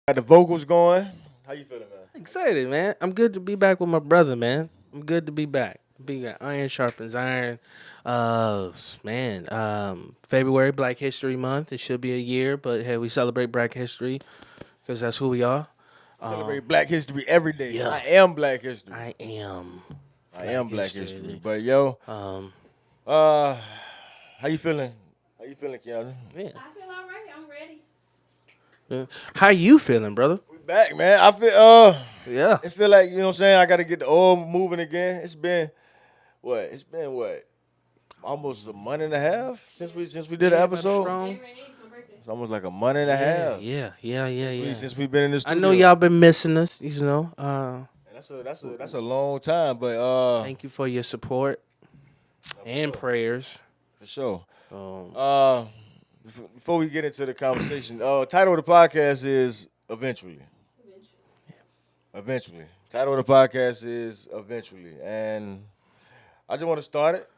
Got the vocals going. How you feeling, man? Excited, man. I'm good to be back with my brother, man. I'm good to be back. Be got iron sharpens iron. February Black History Month. It should be a year, but hey, we celebrate Black History because that's who we are. Celebrate Black History every day. Yeah, I am Black History. I am I Black am Black History. History. But yo, Um, uh, how you feeling? How you feeling, Keanu? yeah. I feel all right. I'm ready. How you feeling, brother? We back, man. I feel Yeah. it feel like, you know what I'm saying, I gotta get the oil moving again. It's been what? It's been what? Almost a month and a half since we did an Yeah, about episode. strong. January 8th, my birthday. It's almost like a month and a half. Yeah. Since we've been in the I studio. know y'all been missing us, you know. And that's a long time, but Thank you for your support and prayers. for sure. Um, Before we get into the conversation, title of the podcast is Eventually. Eventually. Title of the podcast is Eventually. And I just want to start it.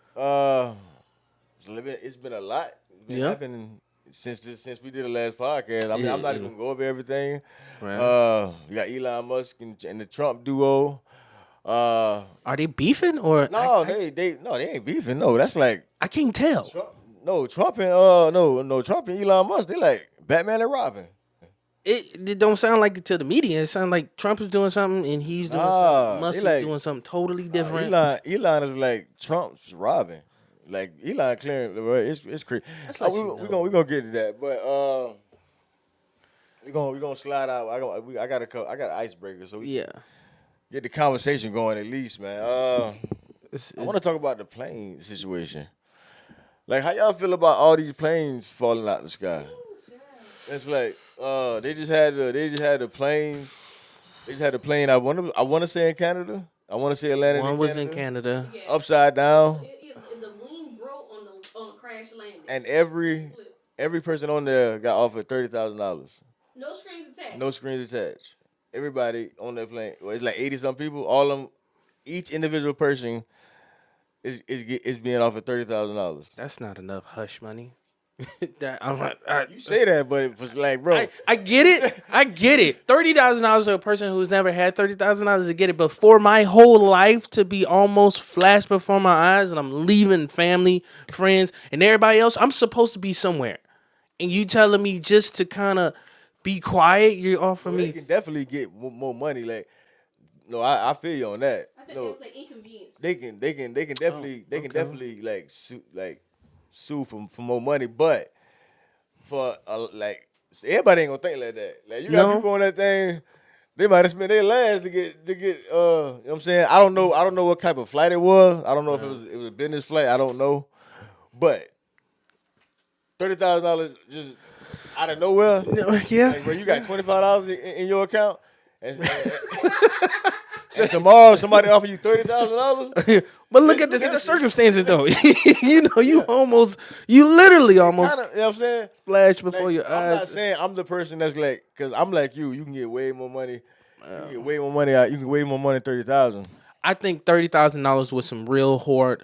It's been a lot. It's been Yeah. happening since we did the last podcast. I mean, I'm not even gonna go over everything. Right. We got Elon Musk and the Trump duo. Uh, Are they beefing or no, they ain't beefing. No, that's like I can't tell. Trump and Trump and Elon Musk. They like Batman and Robin. It don't sound like it to the media. It sounds like Trump is doing something and he's doing Nah, something. Musk they is like- doing something totally different. Elon is like Trump's Robin. Like Elon clearing, it's crazy. Let's let you know. We gonna get to that, but we gonna slide out. I got an icebreaker, so we Yeah. get the conversation going at least, man. It's, I want to talk about the plane situation. Like, how y'all feel about all these planes falling out the sky? It's like they just had the planes. They just had the plane. I want to say in Canada. I want to say Atlanta. one was in Canada. Yeah. Upside down, The wing broke on the crash landing. and every person on there got offered $30,000. No strings attached. No screens attached. Everybody on that plane. Well, it's like 80 some people. All of them, each individual person is being offered $30,000. That's not enough hush money. I'm like, You say that, but it was like, bro, I get it. I get it. $30,000 to a person who's never had $30,000 to get it. But for my whole life to be almost flashed before my eyes, and I'm leaving family, friends, and everybody else, I'm supposed to be somewhere. And you telling me just to kind of be quiet, you're offering they me. can definitely get more money. Like, no, I feel you on that. I think No, it was like inconvenience. they can definitely okay. like sue for more money, but for like everybody ain't gonna think like that. Like, you got No. people on that thing, they might have spent their lives to get you know what I'm saying? I don't know what type of flight it was. I don't know if it was a business flight. I don't know, but $30,000 just out of nowhere. Yeah. Like, bro, you got $25 in your account, and tomorrow somebody offer you $30,000. But look at the circumstances, though. You literally almost Kinda, you know what I'm saying? flash before Like, your I'm not eyes. saying I'm the person that's like, cause I'm like you. You can get way more money. You can get way more money out. You can get way more money than 30,000. I think $30,000 with some real hard.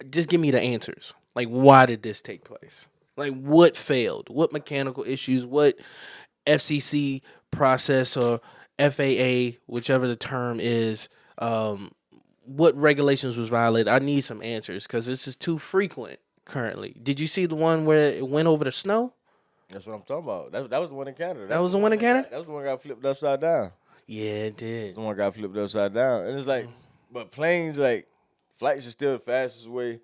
Just give me the answers. Like, why did this take place? Like, what failed? What mechanical issues? What FCC process or FAA, whichever the term is, what regulations was violated? I need some answers because this is too frequent currently. Did you see the one where it went over the snow? That's what I'm talking about. That was the one in Canada. That was the one in Canada? That was the one that got flipped upside down. Yeah, it did. The one got flipped upside down, and it's like, but planes, like, flights is still the fastest way.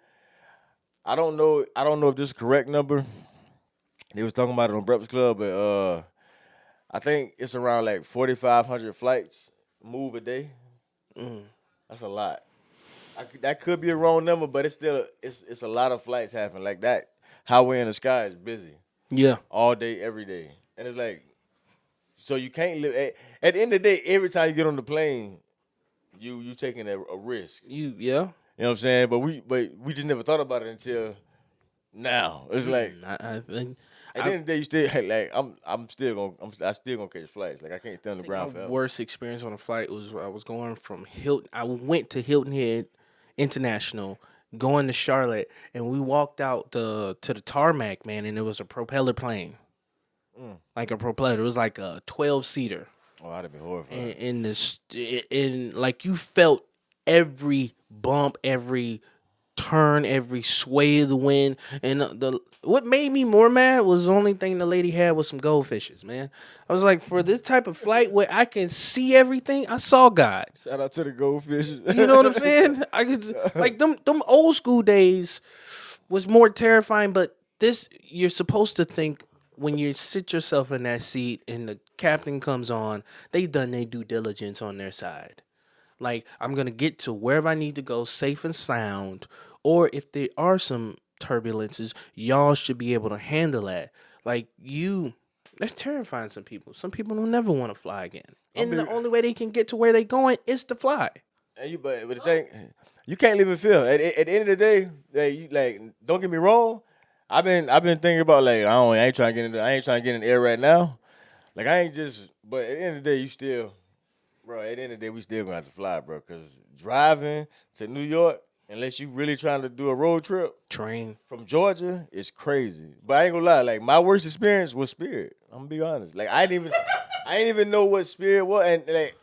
I don't know if this is the correct number. They was talking about it on Breakfast Club, but I think it's around like 4,500 flights move a day. That's a lot. That could be a wrong number, but it's a lot of flights happening. Like, that highway in the sky is busy Yeah. all day, every day, and it's like, so you can't live. At the end of the day, every time you get on the plane, you taking a risk. Yeah. You know what I'm saying? But we just never thought about it until now. It's like, I think at the end of the day, you still like, I'm still gonna catch flights. Like, I can't stay on the ground my forever. worst experience on a flight was I was going from Hilton. I went to Hilton Head International, going to Charlotte, and we walked out to the tarmac, man, and it was a propeller plane. like a propeller. It was like a 12-seater. Oh, I'd have been horrified. And this, and like you felt every bump, every turn, every sway of the wind. And the what made me more mad was the only thing the lady had was some goldfishes, man. I was like, for this type of flight where I can see everything, I saw God. Shout out to the goldfish. You know what I'm saying? I could like them old school days was more terrifying, but this you're supposed to think when you sit yourself in that seat and the captain comes on, they done their due diligence on their side. Like, I'm gonna get to wherever I need to go safe and sound, or if there are some turbulences, y'all should be able to handle that. Like that's terrifying some people. Some people don't never want to fly again. And the only way they can get to where they going is to fly. And but the thing, you can't leave it feel. At the end of the day, you like don't get me wrong. I've been thinking about like I ain't trying to get in the air right now. Like I ain't just. But at the end of the day, you still, bro. At the end of the day, we still gonna have to fly, bro. Cause driving to New York, unless you really trying to do a road trip Train. from Georgia, it's crazy. But I ain't gonna lie. Like my worst experience was Spirit. I'm gonna be honest. Like I didn't even know what Spirit was, and like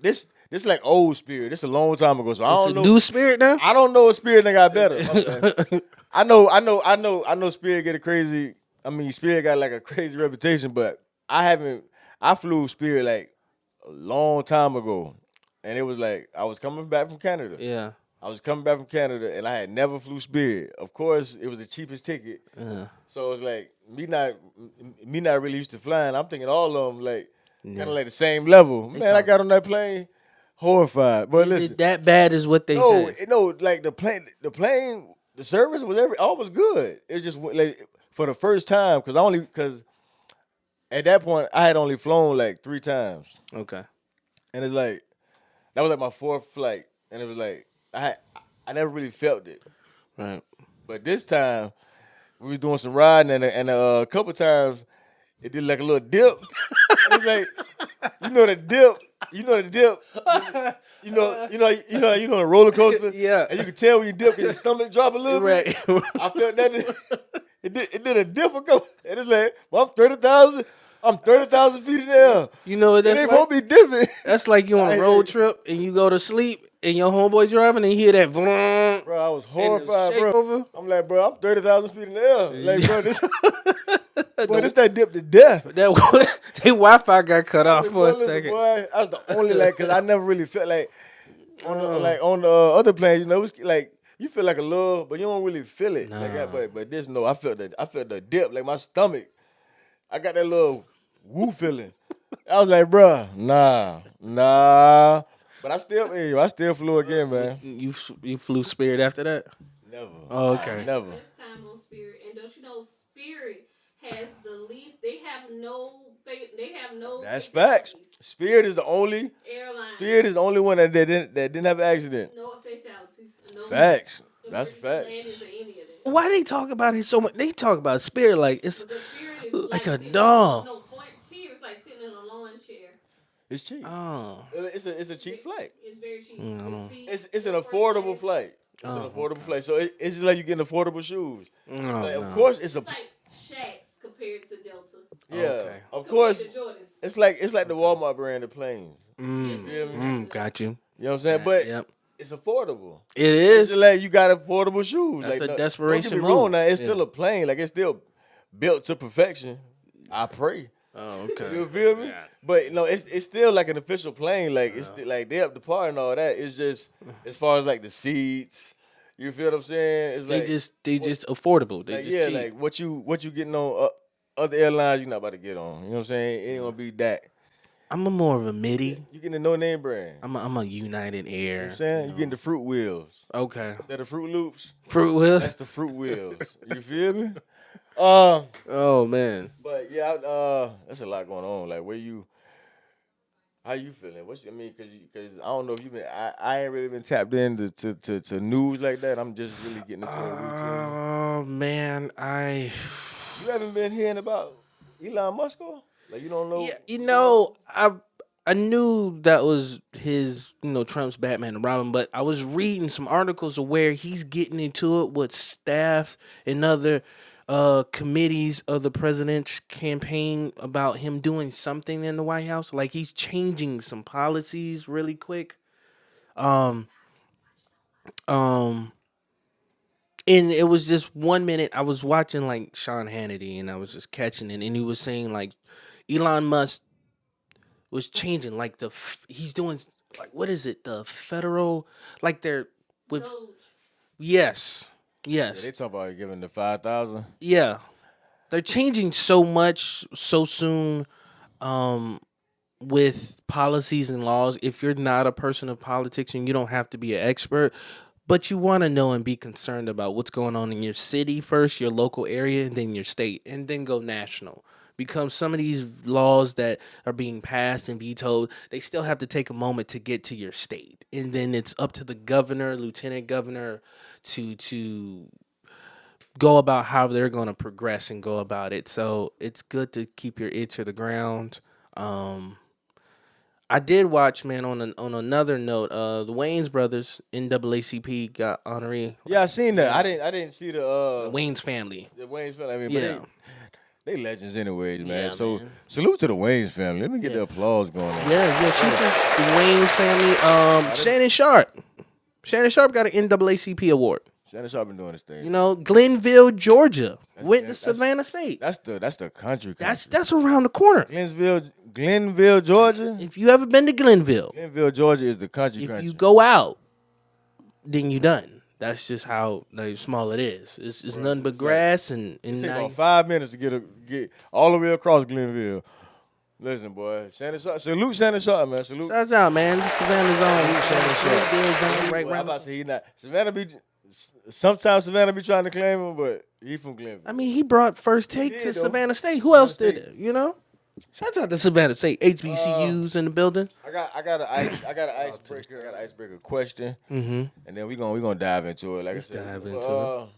this like old Spirit. This a long time ago, so I It's don't a know. new Spirit now. I don't know if Spirit done got better. Okay. I know Spirit get a crazy. I mean, Spirit got like a crazy reputation, but I flew Spirit like a long time ago, and it was like I was coming back from Canada. Yeah. I was coming back from Canada, and I had never flew Spirit. Of course, it was the cheapest ticket, so it was like me not really used to flying. I'm thinking all of them like kind of like the same level. Man, I got on that plane. Horrified, but Is listen, it that bad as what they said? no, like the plane, the service was all was good. It just like for the first time because at that point I had only flown like 3 times, Okay. and it's like that was like my 4th flight, and it was like I never really felt it, Right. but this time we was doing some riding, and a couple times it did like a little dip, and it's like you know the dip. You know the dip. You know the roller coaster. Yeah. And you can tell when you dip, your stomach drop a little Right. bit. I felt that it did a dip ago. And it's like, well, I'm 30,000 feet in the air. You know what It that's ain't like? supposed to be dipping. That's like you on a road trip and you go to sleep and your homeboy driving and you hear that vroom, Bro, I was and the horrified, shake bro. over. I'm like, bro, I'm 30,000 feet in the air. Like, bro, this that dip to death. That their Wi-Fi got cut off Like, for a listen, second. boy, that's the only because I never really felt like on the other planes, you know, it's like you feel like a little, but you don't really feel it like that. But this I felt the dip, like my stomach. I got that little woo feeling. I was like, bruh, nah. But I still flew again, man. You flew Spirit after that? Never. Oh, okay. Never. This time on Spirit, and don't you know Spirit has the least? They have no. That's facts. Spirit is the only one that didn't have an accident. No fatalities. No Facts. That's facts. landings or any of that. Why they talk about it so much? They talk about Spirit like it's Because Spirit is like a sitting doll. No point. Cheers like sitting in a lawn chair. It's cheap. oh. It's a cheap flight. It's very cheap. It's an affordable flight. It's an affordable flight. So it's just like you getting affordable shoes. Like, of course, it's It's like Shaqs compared to Delta. yeah. Okay. Of course, Compared to Jordans. it's like the Walmart brand of planes. You feel me? Got you. You know what I'm saying? But Yep. it's affordable. It It's is. just like you got affordable shoes. That's like, a no- desperation Don't get me wrong. move. Now it's Yeah. still a plane. Like it's still built to perfection. I pray. Oh, okay. You feel me? But it's still like an official plane. Like it's still, like they up the par and all that. It's just as far as like the seats. You feel what I'm saying? It's They like just affordable. They like, just yeah, cheap. like what you getting on other airlines you're not about to get on. You know what I'm saying? It ain't gonna be that. I'm a more of a MIDI. You getting the no name brand. I'm a United Air. You know what I'm saying? You getting the Fruit Wheels. Okay. Instead of Fruit Loops, Fruit Wheels. that's the Fruit Wheels. You feel me? Oh man. But yeah, that's a lot going on. Like, how you feeling? Because I don't know if you've been. I ain't really been tapped into to news like that. I'm just really getting into a routine. Oh man, You haven't been hearing about Elon Musk? Like you don't know? yeah, I knew that was his, Trump's Batman and Robin, but I was reading some articles of where he's getting into it with staff and other committees of the president's campaign about him doing something in the White House. Like he's changing some policies really quick. Um, um, and it was just 1 minute. I was watching like Sean Hannity, and I was just catching it, and he was saying like Elon Musk was changing like he's doing like what is it, the federal, like they're with Doge. yes, Yeah, yes, they talk about giving the 5,000. yeah. They're changing so much so soon. Um, with policies and laws, if you're not a person of politics and you don't have to be an expert, but you want to know and be concerned about what's going on in your city first, your local area, and then your state, and then go national. Because some of these laws that are being passed and vetoed, they still have to take a moment to get to your state, and then it's up to the governor, lieutenant governor, to go about how they're going to progress and go about it. So it's good to keep your ear to the ground. Um, I did watch, man. On another note, the Wayne's brothers NAACP got honorary. Yeah, I seen that. Yeah. I didn't see the Wayne's family. the Wayne's family. I mean, Yeah, but they legends anyways, man. Yeah, So man. salute to the Wayne's family. Let me get Yeah. the applause going on. yeah. She's from the Wayne's family. Shannon Sharp. Shannon Sharp got an NAACP award. Shannon Sharp been doing this thing. You know, Glenville, Georgia, went to that's- Savannah State. That's the country. That's around the corner. Glenville, Georgia. If you ever been to Glenville, Glenville, Georgia is the country. if you go out, then you done. That's just how like, small it is. It's nothing but grass and it take now about 5 minutes to get all the way across Glenville. Listen, boy, Shannon Sharp. Salute Shannon Sharp, man. Salute. shouts out, man. The Savannah's on. Shannon Sharp. Zone, right Well, I'm round. about to say he not Savannah be. Sometimes Savannah be trying to claim him, but he from Glenville. I mean, he brought first take did, to though. Savannah State. Who Savannah else did State. it? You know. Shouts out to Savannah State. HBCUs in the building. I got an icebreaker. I got an icebreaker question, Mm-hmm. and then we gonna dive into it. Like Let's I said, dive into it.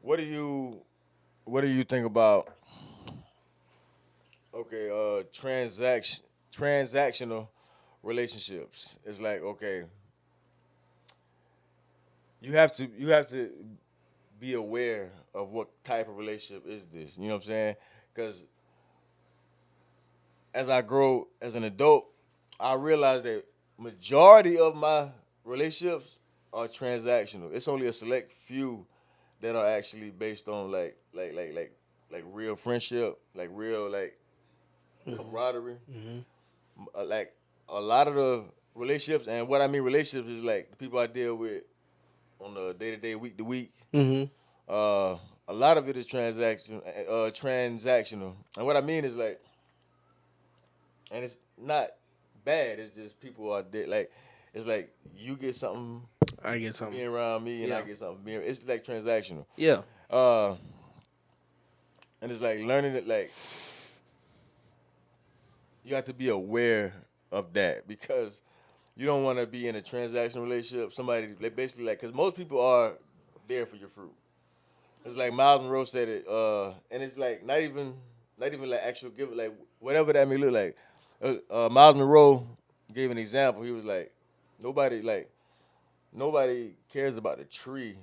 What do you think about? Okay, transactional relationships. It's like okay, you have to be aware of what type of relationship is this. You know what I'm saying? Because as I grow as an adult, I realize that majority of my relationships are transactional. It's only a select few that are actually based on like real friendship, like real like camaraderie. Like a lot of the relationships, and what I mean relationships is like the people I deal with on the day to day, week to week. Mm-hmm. A lot of it is transactional, and what I mean is like, and it's not bad. It's just people are like, it's like you get something I get something. being around me, and I Yeah. get something being. It's like transactional. Yeah. And it's like learning it. Like you have to be aware of that because you don't want to be in a transactional relationship. Somebody like basically like because most people are there for your fruit. It's like Miles Monroe said it, and it's like not even like actual give it like whatever that may look like. Miles Monroe gave an example. He was like, nobody cares about the tree,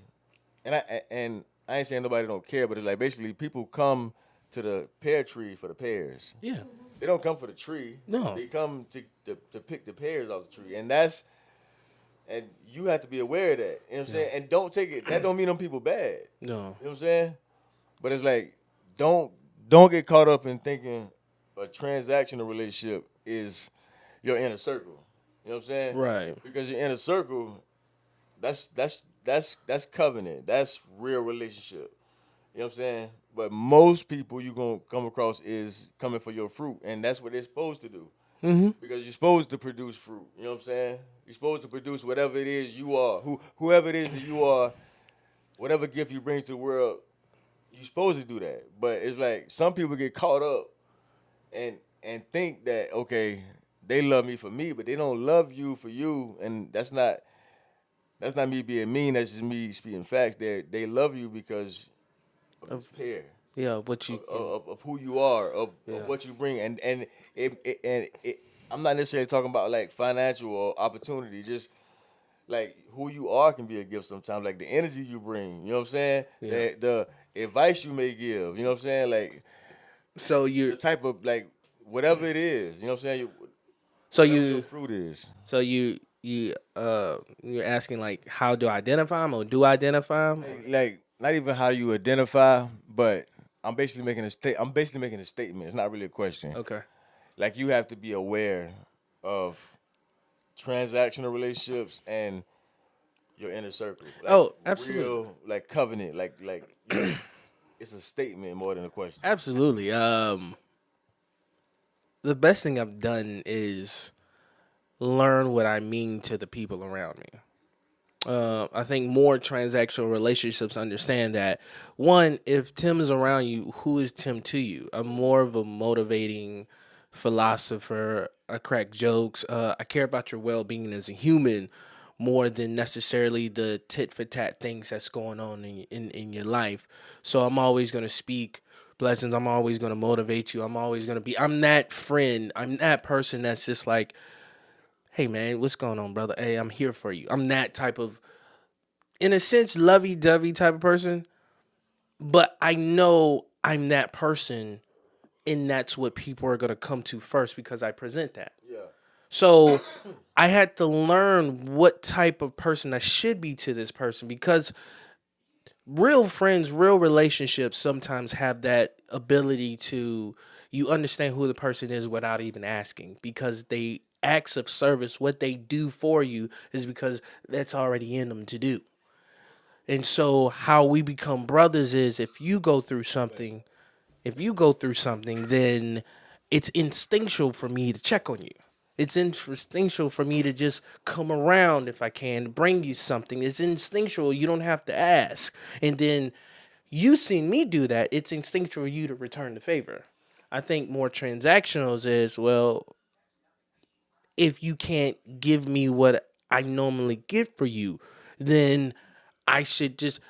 and I ain't saying nobody don't care, but it's like basically people come to the pear tree for the pears. Yeah. They don't come for the tree. No. They come to pick the pears off the tree, and you have to be aware of that. You know what I'm saying? And don't take it. That don't mean them people bad. No. You know what I'm saying? But it's like don't get caught up in thinking a transactional relationship is your inner circle. You know what I'm saying? Right. Because your inner circle, that's covenant. That's real relationship. You know what I'm saying? But most people you gonna come across is coming for your fruit, and that's what they're supposed to do. Mm-hmm. Because you're supposed to produce fruit. You know what I'm saying? You're supposed to produce whatever it is you are. Whoever it is that you are, whatever gift you bring to the world, you're supposed to do that. But it's like some people get caught up and think that, okay, they love me for me, but they don't love you for you. And that's not me being mean, that's just me speaking facts. They love you because of this pair. Yeah. What you? Of who you are, of what you bring, and I'm not necessarily talking about like financial or opportunity. Just like who you are can be a gift sometimes. Like the energy you bring, you know what I'm saying? Yeah. The advice you may give, you know what I'm saying? Like So the you type of like whatever it is, you know what I'm saying? so Whatever your you fruit is. so you're asking like how do I identify them or do I identify them? Like not even how you identify, but I'm basically making a statement. It's not really a question. Okay. Like you have to be aware of transactional relationships and your inner circle. Like Oh, absolutely. real like covenant. Like you know, it's a statement more than a question. Absolutely. The best thing I've done is learn what I mean to the people around me. I think more transactional relationships understand that one, if Tim is around you, who is Tim to you? I'm more of a motivating philosopher. I crack jokes. I care about your well being as a human more than necessarily the tit for tat things that's going on in your life. So I'm always gonna speak blessings. I'm always gonna motivate you. I'm that friend. I'm that person that's just like, hey man, what's going on, brother? Hey, I'm here for you. I'm that type of, in a sense, lovey dovey type of person. But I know I'm that person, and that's what people are gonna come to first because I present that. Yeah. So I had to learn what type of person I should be to this person because real friends, real relationships sometimes have that ability to you understand who the person is without even asking because they acts of service, what they do for you is because that's already in them to do. And so how we become brothers is if you go through something, then it's instinctual for me to check on you. It's instinctual for me to just come around if I can, bring you something. It's instinctual. You don't have to ask. And then you seen me do that. It's instinctual for you to return the favor. I think more transactionals is, well, if you can't give me what I normally get for you, then I'm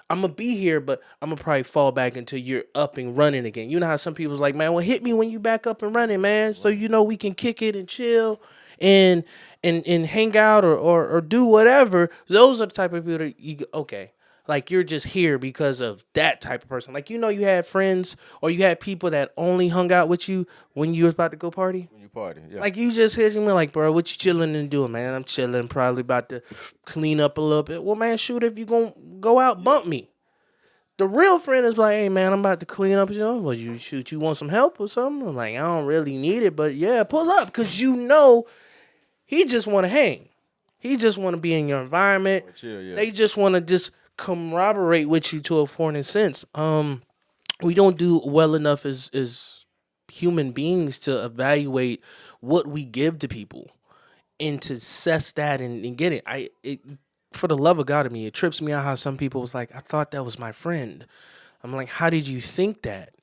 gonna be here, but I'm gonna probably fall back until you're up and running again. You know how some people's like, man, well, hit me when you back up and running, man, so you know we can kick it and chill and and hang out or do whatever. Those are the type of people that okay. Like you're just here because of that type of person. Like you had friends or you had people that only hung out with you when you was about to go party. When you party, yeah. Like you just hit me like, bro, what you chilling and doing, man? I'm chilling, probably about to clean up a little bit. Well, man, shoot, if you gonna go out, bump me. The real friend is like, hey, man, I'm about to clean up. Well, you want some help or something? I'm like, I don't really need it, but yeah, pull up, cause he just want to hang. He just want to be in your environment. Chill, yeah. They just want to just corroborate with you to a foreign sense. We don't do well enough as human beings to evaluate what we give to people and to assess that and get it. For the love of God in me, it trips me out how some people was like, I thought that was my friend. I'm like, how did you think that?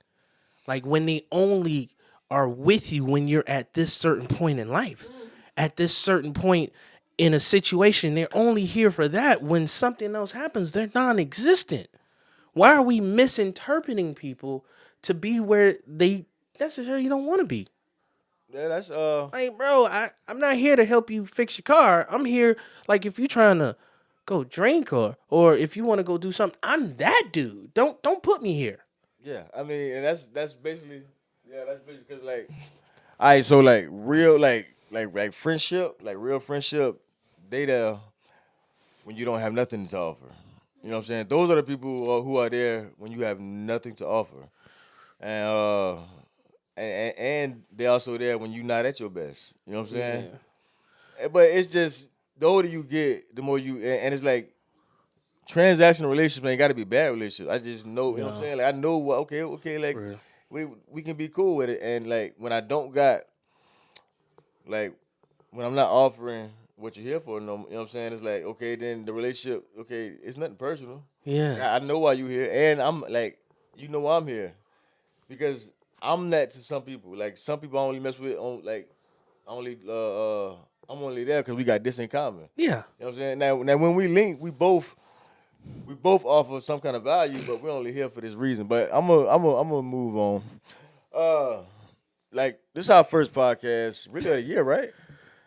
Like when they only are with you when you're at this certain point in life, at this certain point in a situation, they're only here for that. When something else happens, they're non-existent. Why are we misinterpreting people to be where they necessarily don't want to be? Yeah, that's Like, bro, I'm not here to help you fix your car. I'm here, like, if you're trying to go drink or if you want to go do something, I'm that dude. Don't put me here. yeah. I mean, and that's basically because like, all right, so like real like friendship, like real friendship, they there when you don't have nothing to offer. You know what I'm saying? Those are the people who are there when you have nothing to offer, and and they're also there when you're not at your best. You know what I'm saying? But it's just the older you get, the more you and it's like transactional relationships ain't got to be bad relationships. I just know, you know what I'm saying? Like I know what okay, like Real. we can be cool with it. And like when I don't got like when I'm not offering what you're here for, no, you know what I'm saying? It's like okay, then the relationship, okay, it's nothing personal. Yeah. I know why you here, and I'm like, you know why I'm here because I'm that to some people. Like some people I only mess with on like only I'm only there because we got this in common. Yeah. You know what I'm saying? Now when we link, we both offer some kind of value, but we're only here for this reason. But I'm gonna move on. Like this is our first podcast, really of the year, right?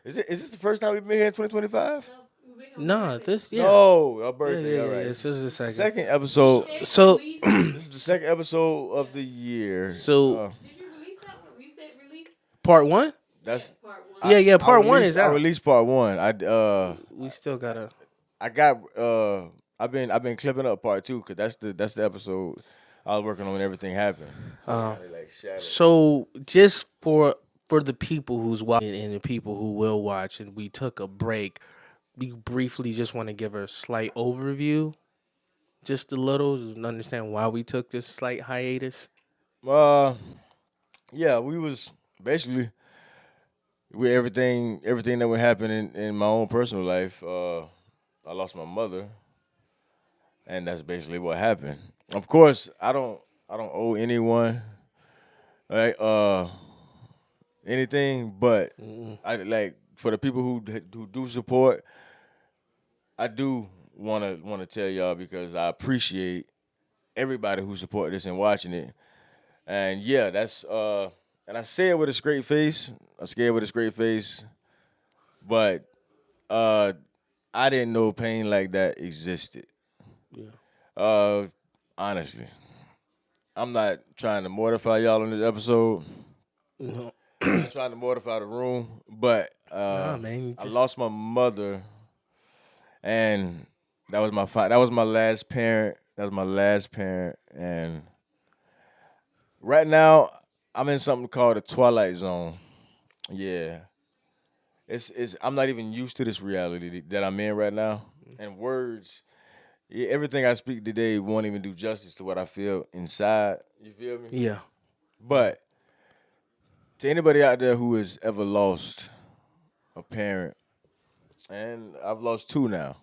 Is this the first time we've been here in 2025? No, we've been on No, birthday. this yeah. No, our birthday. yeah, All yeah, right. this is the second. Second episode. Check So- release. This is the second episode of the year. So- Did you release that one? Reset release? Part 1? That's Part one. Yeah, part 1 is I out. released part one. We still gotta. I got I've been clipping up part two because that's the episode I was working on when everything happened. Like shattered. So just for the people who's watching and the people who will watch, and we took a break. We briefly just want to give a slight overview, just a little, to understand why we took this slight hiatus. Yeah, we was basically with everything that would happen in my own personal life. I lost my mother, and that's basically what happened. Of course, I don't owe anyone like anything, but I like for the people who do support. I do wanna tell y'all because I appreciate everybody who support this and watching it. And yeah, that's and I say it with a straight face. I say it with a straight face, but I didn't know pain like that existed. Honestly, I'm not trying to mortify y'all in this episode. No. I'm not trying to mortify the room, but Nah, man, you I just- lost my mother, and that was that was my last parent. That was my last parent, and right now I'm in something called a twilight zone. Yeah, it's I'm not even used to this reality that I'm in right now, and words. Yeah, everything I speak today won't even do justice to what I feel inside. You feel me? Yeah. But to anybody out there who has ever lost a parent, and I've lost two now,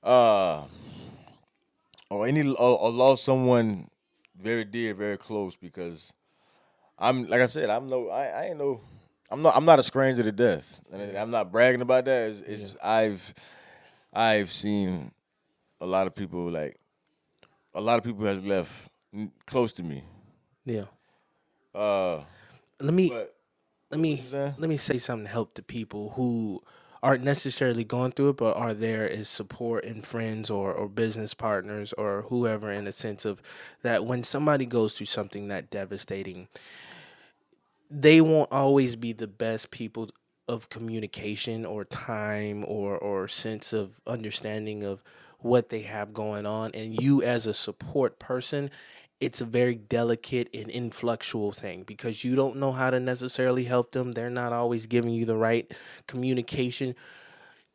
or lost someone very dear, very close, because I'm like I said, I ain't no, I'm not a stranger to death, and I'm not bragging about that. It's I've seen a lot of people has left close to me. Yeah. Uh, Let me but let me you saying? let me say something to help the people who aren't necessarily going through it but are there as support and friends or business partners or whoever, in a sense of that when somebody goes through something that devastating, they won't always be the best people of communication or time or sense of understanding of what they have going on. And you as a support person, it's a very delicate and influxual thing because you don't know how to necessarily help them. They're not always giving you the right communication.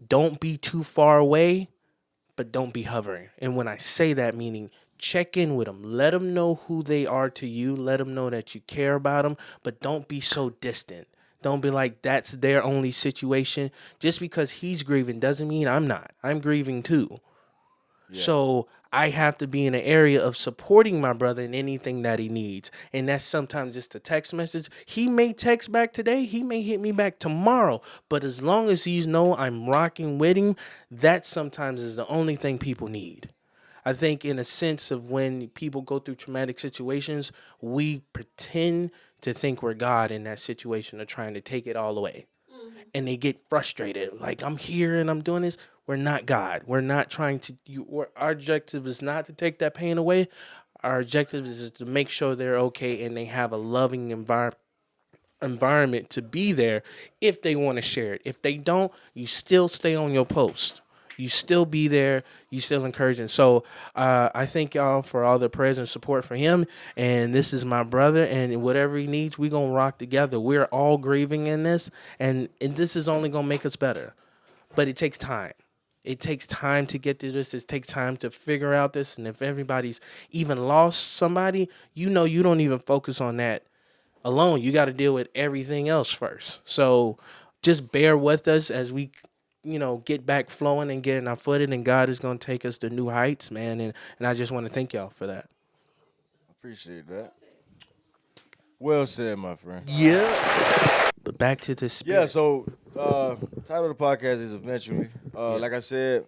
Don't be too far away, but don't be hovering. And when I say that, meaning check in with them. Let them know who they are to you. Let them know that you care about them, but don't be so distant. Don't be like that's their only situation. Just because he's grieving doesn't mean I'm not. I'm grieving too. So I have to be in an area of supporting my brother in anything that he needs. And that's sometimes just a text message. He may text back today. He may hit me back tomorrow. But as long as he's know I'm rocking with him, that sometimes is the only thing people need. I think in a sense of when people go through traumatic situations, we pretend to think we're God in that situation of trying to take it all away. And they get frustrated. Like, I'm here and I'm doing this. We're not God. We're not trying to. Our objective is not to take that pain away. Our objective is to make sure they're okay and they have a loving environment to be there if they want to share it. If they don't, you still stay on your post. You still be there. You still encouraging. So I thank y'all for all the prayers and support for him. And this is my brother. And whatever he needs, we're going to rock together. We're all grieving in this. And this is only going to make us better. But it takes time. It takes time to get to this. It takes time to figure out this. And if everybody's even lost somebody, you don't even focus on that alone. You got to deal with everything else first. So just bear with us as we get back flowing and getting our footed, and God is going to take us to new heights, man. And I just want to thank y'all for that. Appreciate that. Well said, my friend. Yeah. But back to the spirit. Yeah, so title of the podcast is Eventually. Like I said,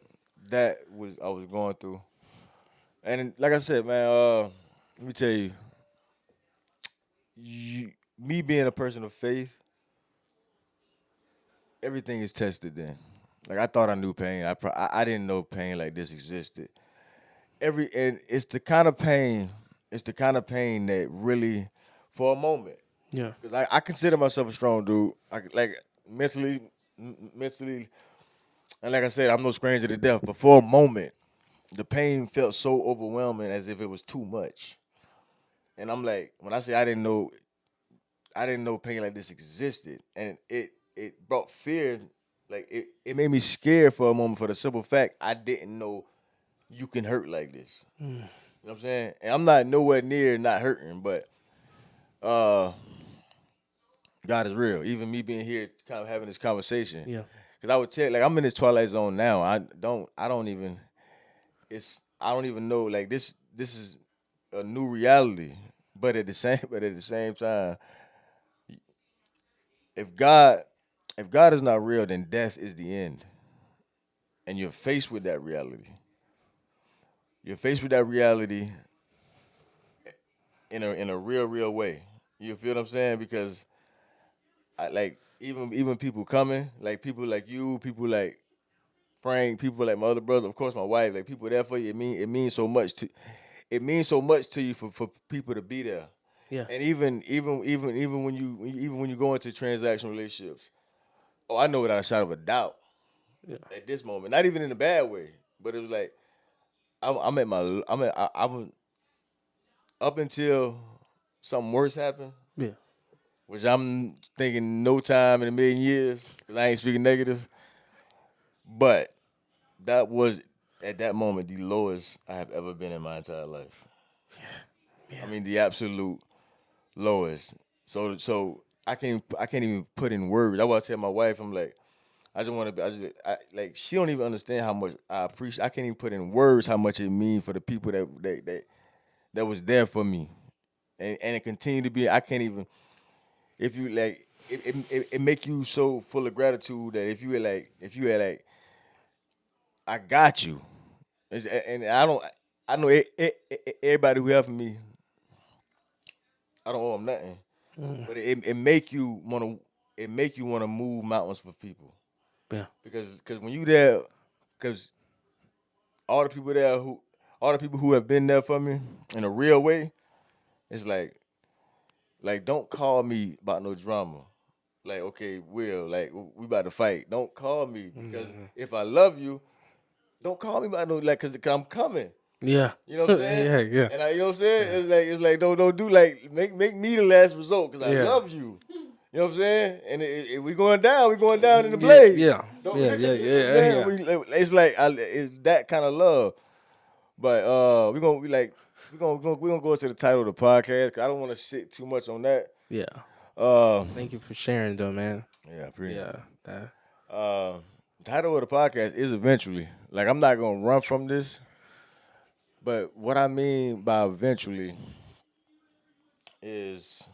I was going through. And like I said, man, let me tell you, me being a person of faith, everything is tested then. Like I thought I knew pain. I didn't know pain like this existed. And it's the kind of pain. It's the kind of pain that really, for a moment, Yeah. because I consider myself a strong dude. Like mentally, and like I said, I'm no stranger to death. But for a moment, the pain felt so overwhelming, as if it was too much. And I'm like, when I say I didn't know pain like this existed, and it brought fear. Like it made me scared for a moment for the simple fact I didn't know you can hurt like this. You know what I'm saying? And I'm not nowhere near not hurting, but uh, God is real. Even me being here, kind of having this conversation. Yeah. Cause I would tell, like I'm in this twilight zone now. I don't even know. Like this is a new reality. But at the same time, if God, if God is not real, then death is the end, and you're faced with that reality. You're faced with that reality in a real way. You feel what I'm saying? Because I like even people coming, like people like you, people like Frank, people like my other brother, of course my wife, like people there for you. It means so much to it means so much to you for people to be there. Yeah. And even when you go into transaction relationships, oh, I know without a shadow of a doubt Yeah. at this moment, not even in a bad way, but it was like I'm at my I'm up until something worse happened, Yeah. which I'm thinking no time in a million years, because I ain't speaking negative. But that was at that moment the lowest I have ever been in my entire life. I mean the absolute lowest. So I can't even put in words. That's why I tell my wife, I'm like, I just want to be. Like she don't even understand how much I appreciate. I can't even put in words how much it means for the people that was there for me, and it continue to be. I can't even. If you like, it make you so full of gratitude that if you had like, I got you, and I don't. I know everybody who helped me. I don't owe them nothing, but it make you wanna. It make you wanna move mountains for people Yeah. because when you there, because all the people there who all the people who have been there for me in a real way, it's like don't call me about no drama. Like, okay, Will, like we about to fight. Don't call me because if I love you, don't call me about no like cause I'm coming. Yeah. You know what I'm saying? Yeah. Yeah. And you know what I'm saying? It's like don't do like make me the last result because I Yeah. love you. You know what I'm saying? And we going down, in the blade. Yeah. Don't, Yeah. you know Yeah. what I'm saying? Yeah. It's like it's that kind of love. But we're gonna go to the title of the podcast. 'Cause I don't want to sit too much on that. Yeah. Uh, Thank you for sharing, though, man. yeah, pretty. Yeah. That. Uh, title of the podcast is eventually. Like I'm not gonna run from this, but what I mean by eventually is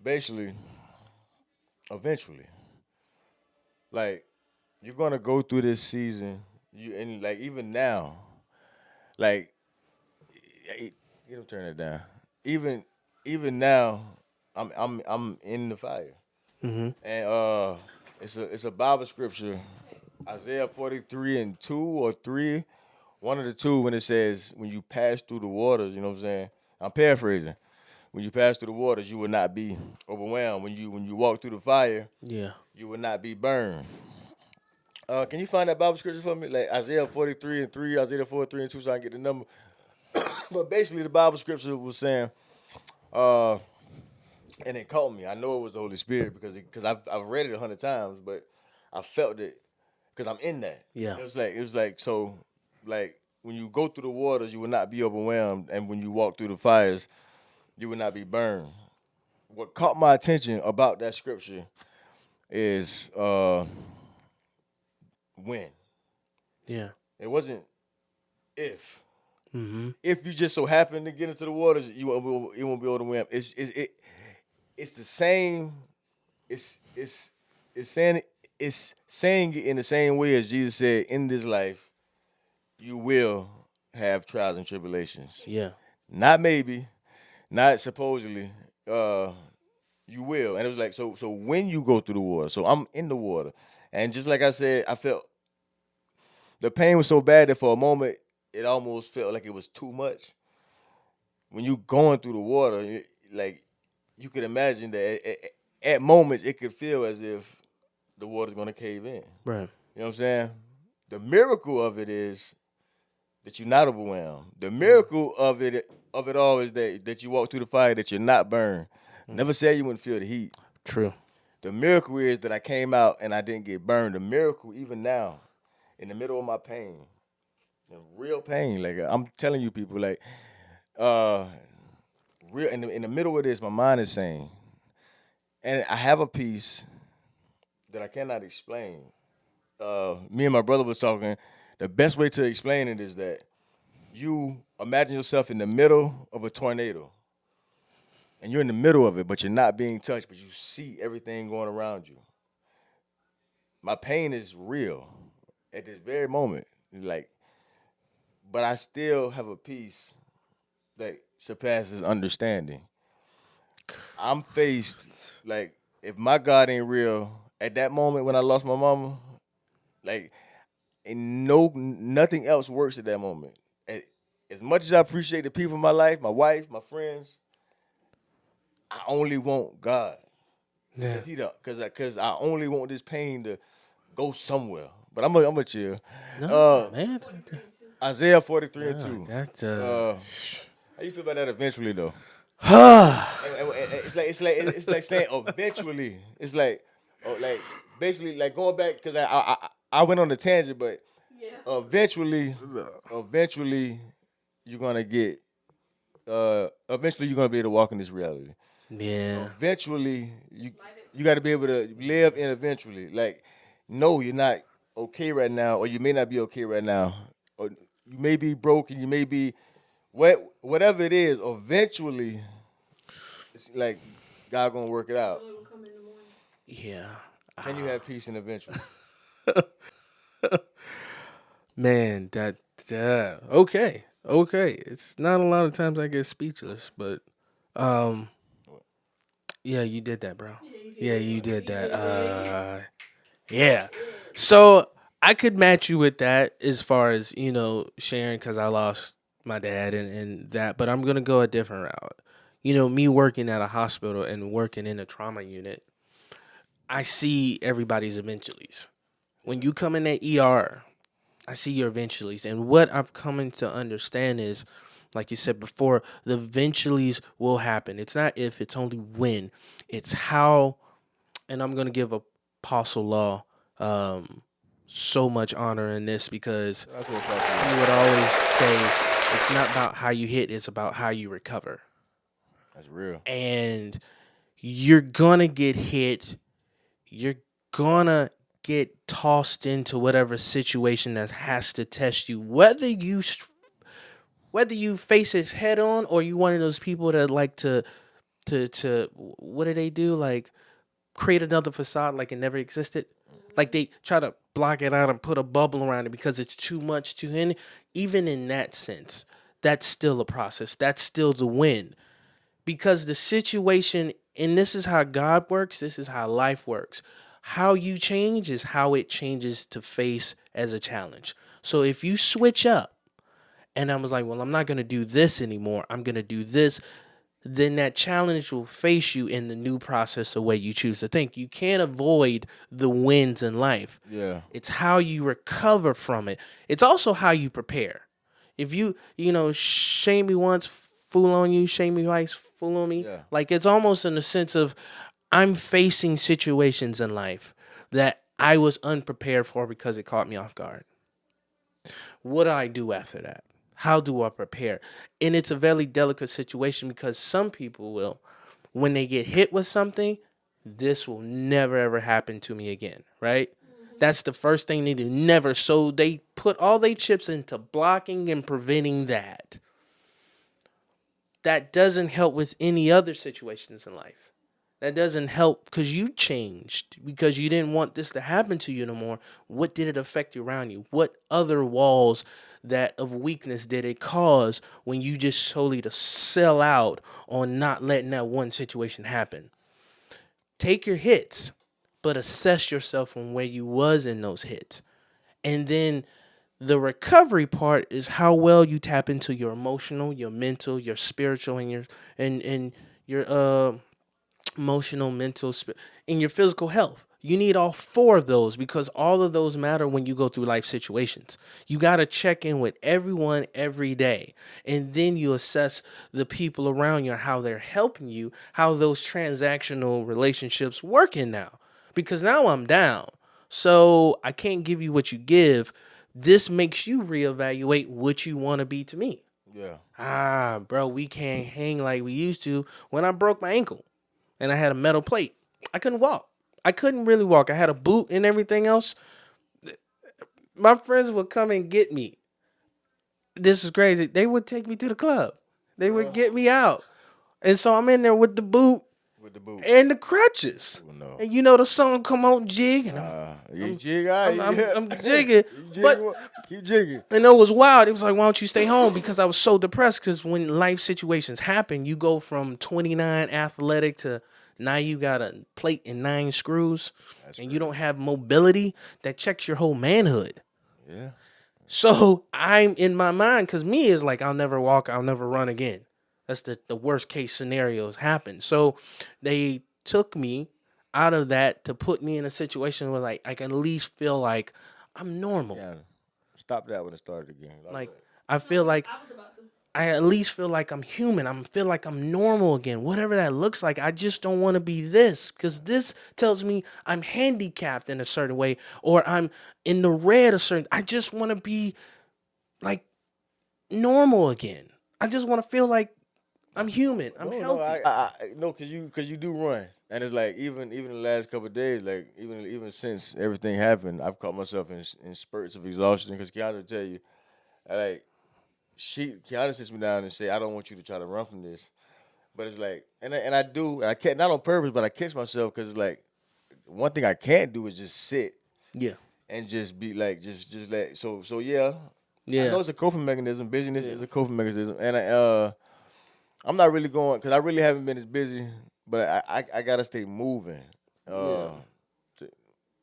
basically eventually. Like you're gonna go through this season. You and like even now, like you don't turn it down. Even even now, I'm in the fire, Mm-hmm. and it's a Bible scripture, Isaiah 43:2 or 3, one of the two when it says when you pass through the waters. You know what I'm saying? I'm paraphrasing. When you pass through the waters, you will not be overwhelmed. When you walk through the fire, Yeah. you will not be burned. Can you find that Bible scripture for me? Like Isaiah 43:3, Isaiah 43:2, so I can get the number. But basically, the Bible scripture was saying, uh, and it caught me. I know it was the Holy Spirit because I've read it 100 times, but I felt it because I'm in that. Yeah. It was like so like when you go through the waters, you will not be overwhelmed, and when you walk through the fires, you will not be burned. What caught my attention about that scripture is when. Yeah. It wasn't if. Mm-hmm. If you just so happen to get into the waters, you won't be able to win. It's the same. It's saying it in the same way as Jesus said, in this life you will have trials and tribulations. Yeah. Not maybe, not supposedly. You will. And it was like, so when you go through the water, so I'm in the water. And just like I said, I felt the pain was so bad that for a moment it almost felt like it was too much. When you going through the water, like you could imagine that at moments it could feel as if the water's gonna cave in. Right. You know what I'm saying? The miracle of it is that you're not overwhelmed. The miracle of it all is that you walk through the fire, that you're not burned. Never said you wouldn't feel the heat. True. The miracle is that I came out and I didn't get burned. The miracle, even now, in the middle of my pain, in real pain, like I'm telling you, people, like, real in the middle of this, my mind is saying, and I have a peace that I cannot explain. Me and my brother was talking. The best way to explain it is that you imagine yourself in the middle of a tornado. And you're in the middle of it, but you're not being touched, but you see everything going around you. My pain is real at this very moment. Like, but I still have a peace that surpasses understanding. I'm faced like if my God ain't real, at that moment when I lost my mama, like and nothing else works at that moment. As much as I appreciate the people in my life, my wife, my friends, I only want God. Yeah. Cause I only want this pain to go somewhere. But I'm gonna chill. No, man. Isaiah 43:2. That's How you feel about that eventually though? It's like saying eventually. It's like like basically like going back because I went on a tangent, but Yeah. eventually you're gonna get eventually you're gonna be able to walk in this reality. yeah. Eventually you got to be able to live in eventually. Like no, you're not okay right now, or you may not be okay right now, or you may be broken, you may be whatever it is. Eventually, it's like God gonna work it out. Joy will come in the morning. Yeah. Can you have peace in eventually? Man, that okay. Okay. It's not a lot of times I get speechless, but yeah, you did that, bro. Yeah, you did that. Yeah. So I could match you with that as far as, sharing because I lost my dad and that, but I'm going to go a different route. Me working at a hospital and working in a trauma unit, I see everybody's eventualities. When you come in that ER, I see your eventualities. And what I'm coming to understand is, like you said before, the eventualities will happen. It's not if, it's only when. It's how, and I'm going to give Apostle Law so much honor in this because That's what I'm talking he would always say, it's not about how you hit, it's about how you recover. That's real. And you're going to get hit. You're going to get tossed into whatever situation that has to test you, whether you face it head on or you one of those people that like to what do they do, like create another facade like it never existed, like they try to block it out and put a bubble around it because it's too much to in. Even in that sense, that's still a process, that's still the win, because the situation, and this is how God works, this is how life works. How you change is how it changes to face as a challenge. So if you switch up and I was like, well, I'm not going to do this anymore, I'm going to do this, then that challenge will face you in the new process the way you choose to think. You can't avoid the wins in life. Yeah. It's how you recover from it. It's also how you prepare. If shame me once, fool on you, shame me twice, fool on me. Yeah. Like it's almost in the sense of I'm facing situations in life that I was unprepared for because it caught me off guard. What do I do after that? How do I prepare? And it's a very delicate situation because some people will, when they get hit with something, this will never ever happen to me again, right? That's the first thing they do. Never. So they put all their chips into blocking and preventing that. That doesn't help with any other situations in life. That doesn't help because you changed, because you didn't want this to happen to you no more. What did it affect you around you? What other walls that of weakness did it cause when you just solely to sell out on not letting that one situation happen? take your hits, but assess yourself from where you was in those hits. And then the recovery part is how well you tap into your emotional, your mental, your spiritual, and your emotional, mental, and your physical health. You need all four of those because all of those matter when you go through life situations. You got to check in with everyone every day. And then you assess the people around you, how they're helping you, how those transactional relationships working now. Because now I'm down. So I can't give you what you give. This makes you reevaluate what you want to be to me. Yeah. Bro, we can't hang like we used to. When I broke my ankle and I had a metal plate, I couldn't walk. I couldn't really walk. I had a boot and everything else. My friends would come and get me. This is crazy. They would take me to the club. They would get me out. And so I'm in there with the boot With the boot. and the crutches. Oh, no. And you know the song come on jig and You jig, all right. I'm jigging. But Keep jigging. and it was wild. It was like, why don't you stay home? Because I was so depressed. Because when life situations happen, you go from 29 athletic to now you got a plate and 9 screws, and you don't have mobility that checks your whole manhood. Yeah. So I'm in my mind, because me is like, I'll never walk, I'll never run again. That's the worst case scenarios happen. So they took me out of that to put me in a situation where like I can at least feel like I'm normal. Yeah. Stop that when it started again. Like I feel like I was about to. I at least feel like I'm human. I feel like I'm normal again. Whatever that looks like, I just don't want to be this, because this tells me I'm handicapped in a certain way or I'm in the red a certain. I just want to be like normal again. I just want to feel like I'm human. I'm healthy. No, cause you do run, and it's like even the last couple of days, like even since everything happened, I've caught myself in spurts of exhaustion. Cause Keandra will tell you, like Keandra sits me down and say, I don't want you to try to run from this, but it's like, and I do, and I can't, not on purpose, but I catch myself because it's like one thing I can't do is just sit Yeah. and just be like just let so yeah. Yeah. I know it's a coping mechanism. Busyness is a coping mechanism, and I'm not really going because I really haven't been as busy, but I gotta stay moving. And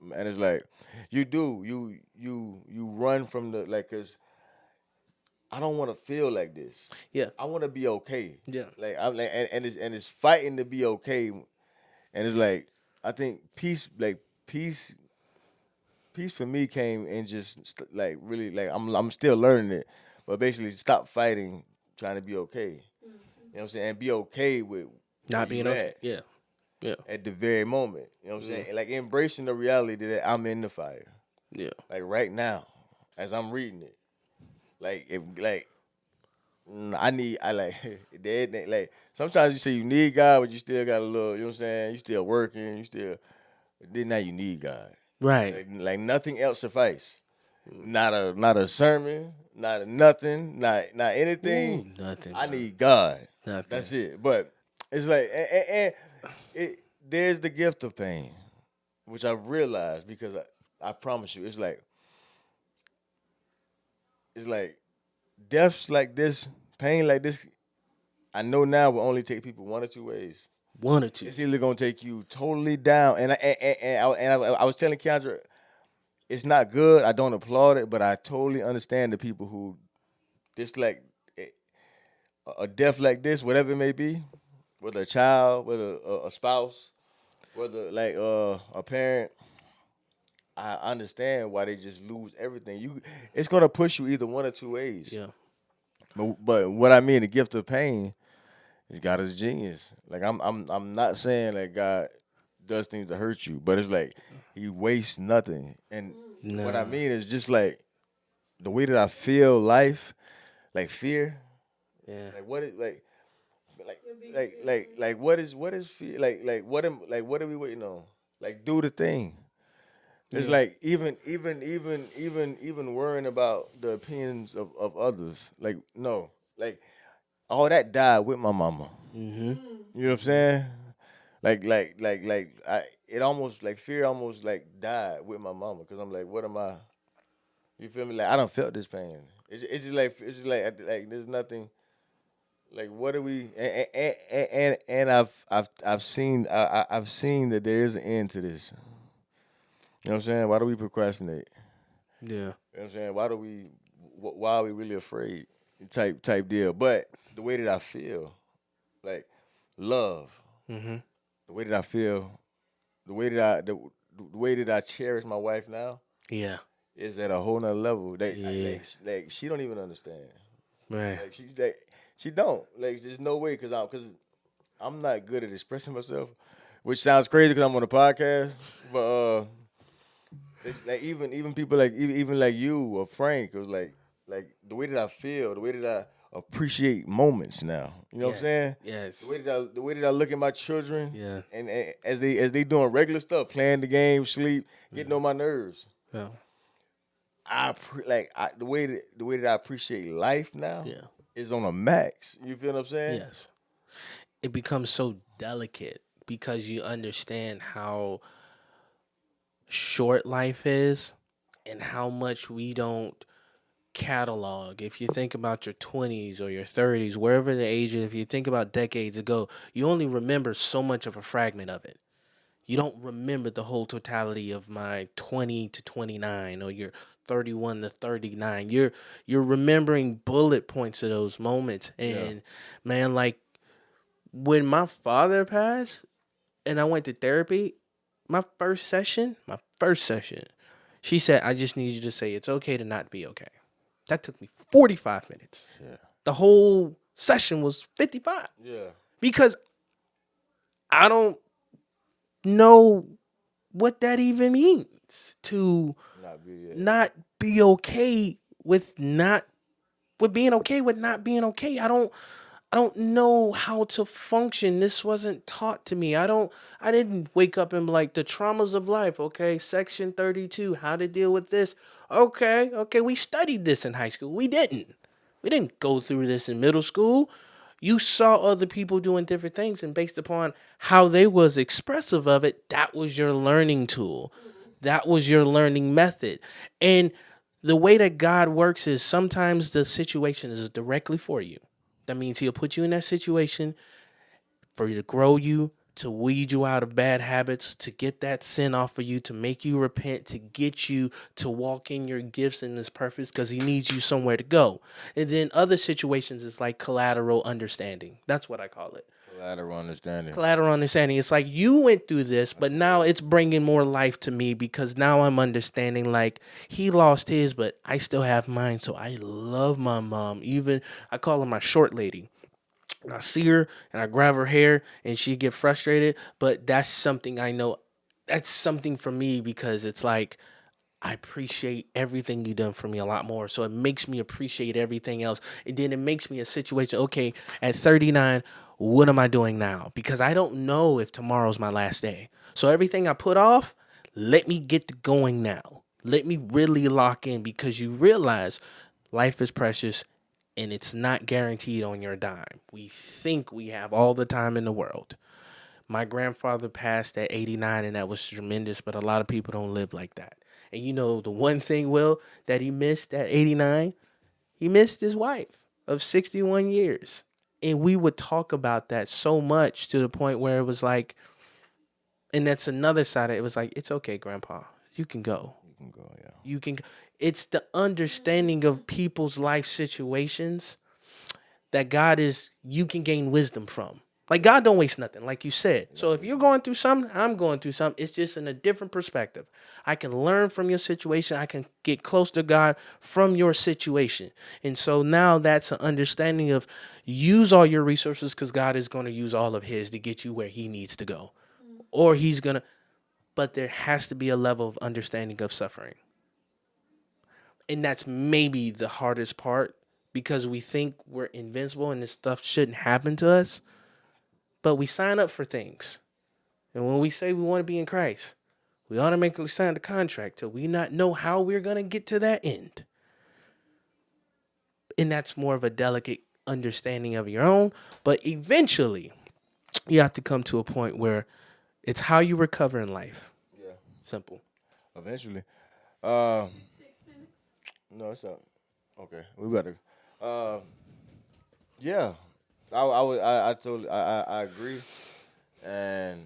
it's like you run from the like because I don't want to feel like this. Yeah. I want to be okay. Yeah. Like I'm like and it's fighting to be okay, and it's like I think peace for me came and just like really like I'm still learning it, but basically stop fighting trying to be okay. You know what I'm saying? And be okay with Not where being you okay. at Yeah. Yeah. at the very moment. You know what I'm saying? Like embracing the reality that I'm in the fire. Yeah. Like right now, as I'm reading it. Like if like I like like sometimes you say you need God, but you still got a little, you know what I'm saying? You still working, you still then now you need God. Right. Like nothing else suffice. Not a sermon, not a nothing, not anything. Ooh, nothing. I need God. Nothing. That's it. But it's like and it there's the gift of pain, which I've realized because I promise you, it's like deaths like this, pain like this. I know now will only take people one or two ways. One or two. It's either gonna take you totally down, and I was telling Kendra, it's not good. I don't applaud it, but I totally understand the people who this like a death like this, whatever it may be, whether a child, whether a spouse, whether like a parent. I understand why they just lose everything. It's gonna push you either one or two ways. Yeah. But what I mean, the gift of pain is God is genius. Like I'm not saying that God does things to hurt you, but it's like He wastes nothing. And what I mean is just like the way that I feel life, like fear. Yeah. Like what is like what is fear? Like what are we waiting on? Like do the thing. It's like even worrying about the opinions of others. Like no, like all that died with my mama. Mm-hmm. You know what I'm saying? Like it almost like fear almost like died with my mama because I'm like, what am I? You feel me? Like I don't felt this pain. It's just like there's nothing. Like, what are we? And I've seen I've seen that there is an end to this. You know what I'm saying? Why do we procrastinate? Yeah. You know what I'm saying? Why do we? Why are we really afraid? Type deal. But the way that I feel, like love, Mm-hmm. the way that I feel, the way that I cherish my wife now Yeah. is at a whole nother level. Yeah. Like she don't even understand. Right. Like she's like she don't like. There's no way because I'm not good at expressing myself, which sounds crazy because I'm on a podcast. But it's like even people like even like you or Frank was like the way that I feel, the way that I appreciate moments now. You know what I'm saying? Yes. The way that I look at my children, Yeah. and as they doing regular stuff, playing the game, sleep, getting on my nerves. Yeah. The way that I appreciate life now Yeah. is on a max. You feel what I'm saying? Yes. It becomes so delicate because you understand how short life is and how much we don't catalog. If you think about your 20s or your 30s, wherever the age is, if you think about decades ago, you only remember so much of a fragment of it. You don't remember the whole totality of my 20 to 29 or your 31 to 39. You're remembering bullet points of those moments. And man, like when my father passed and I went to therapy, my first session, she said, I just need you to say it's okay to not be okay. That took me 45 minutes. Yeah. The whole session was 55 Yeah. because I don't know what that even means to not be okay with being okay with not being okay. I don't know how to function. This wasn't taught to me. I didn't wake up and be like the traumas of life. Okay, section 32, how to deal with this. Okay, we studied this in high school. We didn't. We didn't go through this in middle school. You saw other people doing different things, and based upon how they was expressive of it, that was your learning tool. That was your learning method. And the way that God works is sometimes the situation is directly for you. That means he'll put you in that situation for you to grow you, to weed you out of bad habits, to get that sin off of you, to make you repent, to get you to walk in your gifts and his purpose because he needs you somewhere to go. And then other situations is like collateral understanding. That's what I call it. Collateral understanding. Collateral understanding. It's like you went through this, but now it's bringing more life to me because now I'm understanding like he lost his, but I still have mine. So I love my mom. Even I call her my short lady. I see her and I grab her hair and she get frustrated, but that's something I know. That's something for me because it's like I appreciate everything you done for me a lot more. So it makes me appreciate everything else. And then it makes me a situation, okay, at 39, what am I doing now? Because I don't know if tomorrow's my last day. So everything I put off, let me get to going now. Let me really lock in because you realize life is precious and it's not guaranteed on your dime. We think we have all the time in the world. My grandfather passed at 89 and that was tremendous, but a lot of people don't live like that. And you know, the one thing, Will, that he missed at 89, he missed his wife of 61 years. And we would talk about that so much to the point where it was like, and that's another side of it, it was like, it's okay, Grandpa. You can go. You can go, yeah. You can. It's the understanding of people's life situations that you can gain wisdom from. Like God don't waste nothing, like you said. So if you're going through something, I'm going through something. It's just in a different perspective. I can learn from your situation. I can get close to God from your situation. And so now that's an understanding of use all your resources because God is going to use all of his to get you where he needs to go. Or he's going to, but there has to be a level of understanding of suffering. And that's maybe the hardest part because we think we're invincible and this stuff shouldn't happen to us. But we sign up for things. And when we say we want to be in Christ, we automatically sign the contract till we not know how we're going to get to that end. And that's more of a delicate understanding of your own. But eventually, you have to come to a point where it's how you recover in life. Yeah. Simple. Eventually. 6 minutes. No, it's not. Okay, we better. Yeah. I agree, and